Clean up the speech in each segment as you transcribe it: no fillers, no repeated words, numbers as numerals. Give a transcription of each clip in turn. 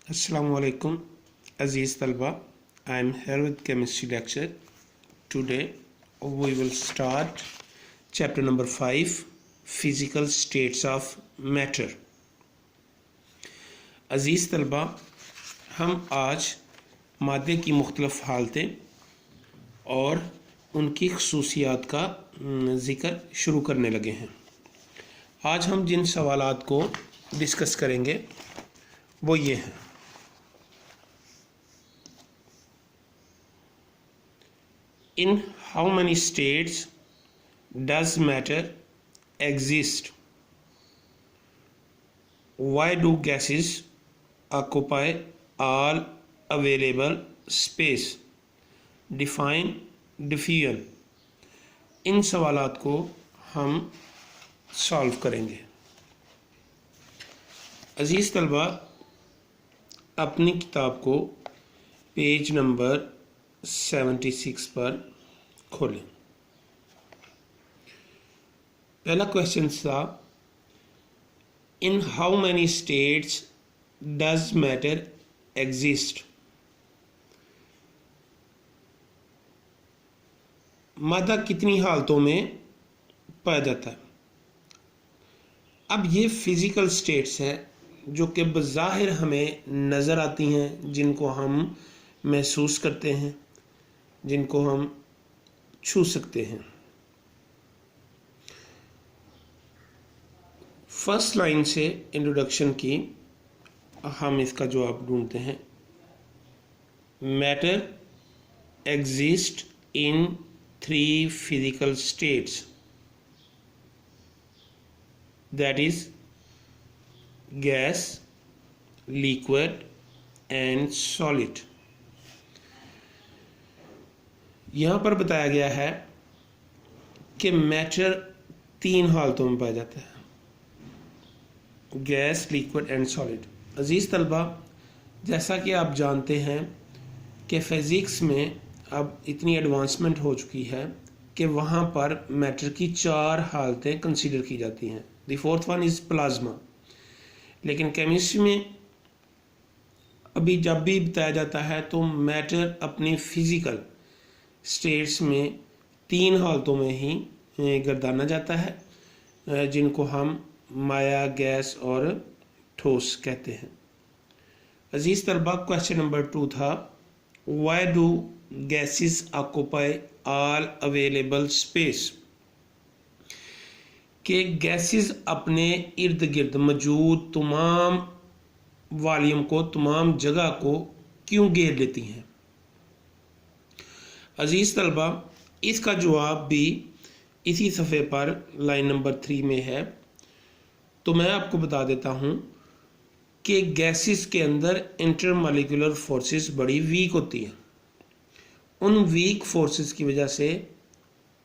Assalamu alaikum, Aziz Talba. I am here with chemistry lecture. Today we will start chapter number 5, Physical States of Matter. अज़ीज़ तलबा, हम आज मादे की मुख्तलिफ़ हालतें और उनकी खसूसियात का ज़िक्र शुरू करने लगे हैं। आज हम जिन सवालात को डिस्कस करेंगे वो ये हैं। In how many states does matter exist? Why do gases occupy all available space? Define diffusion. इन सवालात को हम सॉल्व करेंगे। अज़ीज़ तलबा, अपनी किताब को पेज नंबर 76 पर खोलें। पहला क्वेश्चन था, in how many states does matter exist? मादा कितनी हालतों में पाया जाता है? अब ये फिज़िकल स्टेट्स हैं जो कि बज़ाहिर हमें नज़र आती हैं, जिनको हम महसूस करते हैं, जिनको हम छू सकते हैं। फर्स्ट लाइन से इंट्रोडक्शन की हम इसका जवाब ढूंढते हैं। Matter exist in 3 physical states, that is gas, liquid and solid. यहाँ पर बताया गया है कि मैटर 3 हालतों में पाया जाता है, गैस, लिक्विड एंड सॉलिड। अजीज़ तलबा, जैसा कि आप जानते हैं कि फ़िज़िक्स में अब इतनी एडवांसमेंट हो चुकी है कि वहाँ पर मैटर की 4 हालतें कंसीडर की जाती हैं। The fourth one is plasma. लेकिन केमिस्ट्री में अभी जब भी बताया जाता है तो मैटर अपनी फिज़िकल स्टेट्स में 3 हालतों में ही गर्दाना जाता है, जिनको हम माया, गैस और ठोस कहते हैं। अजीज़ तलबा, क्वेश्चन नंबर 2 था, why do gases occupy all available space? कि गैसेस अपने इर्द गिर्द मौजूद तमाम वॉल्यूम को, तमाम जगह को क्यों घेर लेती हैं? अजीज़ तलबा, इसका जवाब भी इसी सफ़े पर लाइन नंबर 3 में है। तो मैं आपको बता देता हूँ कि गैसेस के अंदर इंटरमॉलिक्यूलर फोर्सेस बड़ी वीक होती हैं। उन वीक फोर्सेस की वजह से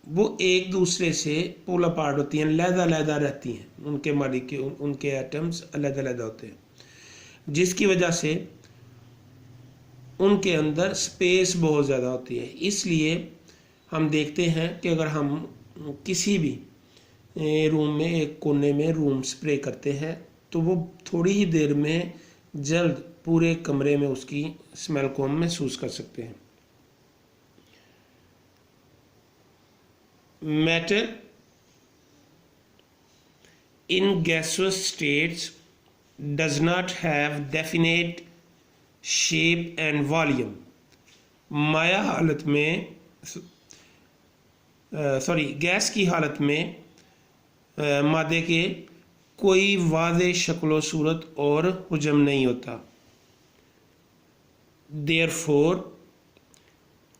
वो एक दूसरे से पुल अपार्ट होती हैं, लहदा रहती हैं। उनके मॉलिक्यूल, उनके एटम्स अलग होते हैं, जिसकी वजह से उनके अंदर स्पेस बहुत ज़्यादा होती है। इसलिए हम देखते हैं कि अगर हम किसी भी रूम में, एक कोने में रूम स्प्रे करते हैं तो वो थोड़ी ही देर में जल्द पूरे कमरे में उसकी स्मेल को हम महसूस कर सकते हैं। Matter in gaseous states does not have definite shape and volume. माया हालत में, गैस की हालत में मादे के कोई वाज़े शक्ल सूरत और हुजम नहीं होता। Therefore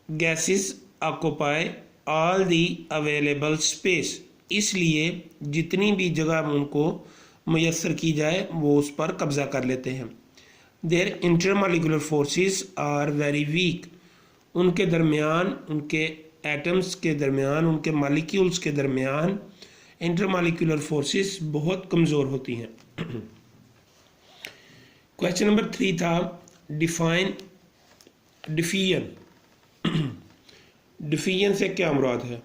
gases occupy all the available space. इसलिए जितनी भी जगह उनको मुयस्सर की जाए वो उस पर कब्ज़ा कर लेते हैं। There intermolecular forces are very weak. उनके दरमियान, उनके एटम्स के दरमियान, उनके मॉलिक्यूल्स के दरमियान इंटरमॉलिक्यूलर फोर्सेस बहुत कमज़ोर होती हैं। क्वेश्चन नंबर 3 था, डिफाइन डिफ्यूजन। डिफ्यूजन से क्या मुराद है?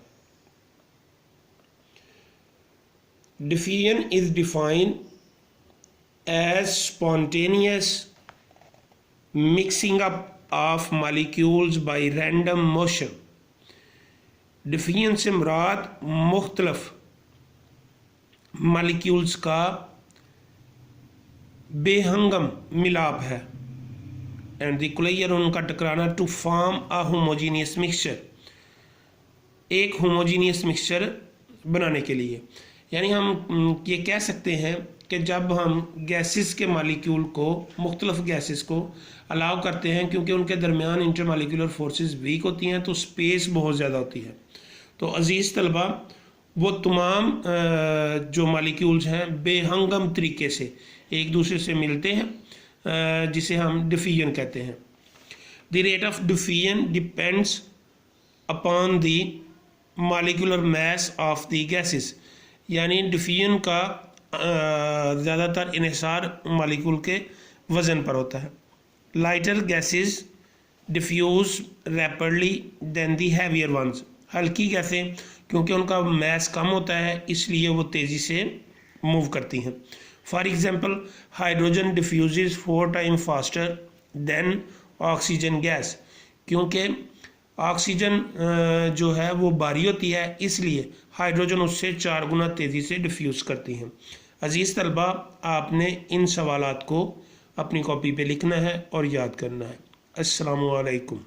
Diffusion is defined as spontaneous mixing up of molecules by random motion. Diffusion से मुराद मुख्तलफ मालिक्यूल्स का बेहंगम मिलाप है। एंड द कोलाइजन, उनका टकराना, to form a homogeneous mixture, एक होमोजीनियस मिक्सचर बनाने के लिए। यानी हम ये कह सकते हैं कि जब हम गैसेस के मालिक्यूल को, मुख्तलिफ गैसेस को अलाउ करते हैं, क्योंकि उनके दरमियान इंटरमालिक्यूलर फोर्सेस वीक होती हैं, तो स्पेस बहुत ज़्यादा होती है। तो अजीज़ तलबा, वो तमाम जो मालिक्यूल्स हैं बेहंगम तरीके से एक दूसरे से मिलते हैं, जिसे हम डिफिजन कहते हैं। The rate of diffusion depends upon the molecular mass of the gases. यानी डिफिजन का ज़्यादातर इन्हिसार मालिक्यूल के वज़न पर होता है। Lighter gases diffuse rapidly than the heavier ones. हल्की गैसें, क्योंकि उनका मास कम होता है, इसलिए वो तेज़ी से मूव करती हैं। For example, hydrogen diffuse 4 time faster than oxygen gas. क्योंकि ऑक्सीजन जो है वो भारी होती है, इसलिए हाइड्रोजन उससे 4 गुना तेज़ी से डिफ्यूज़ करती हैं। अज़ीज़ तलबा, आपने इन सवालात को अपनी कॉपी पे लिखना है और याद करना है। अस्सलामु अलैकुम।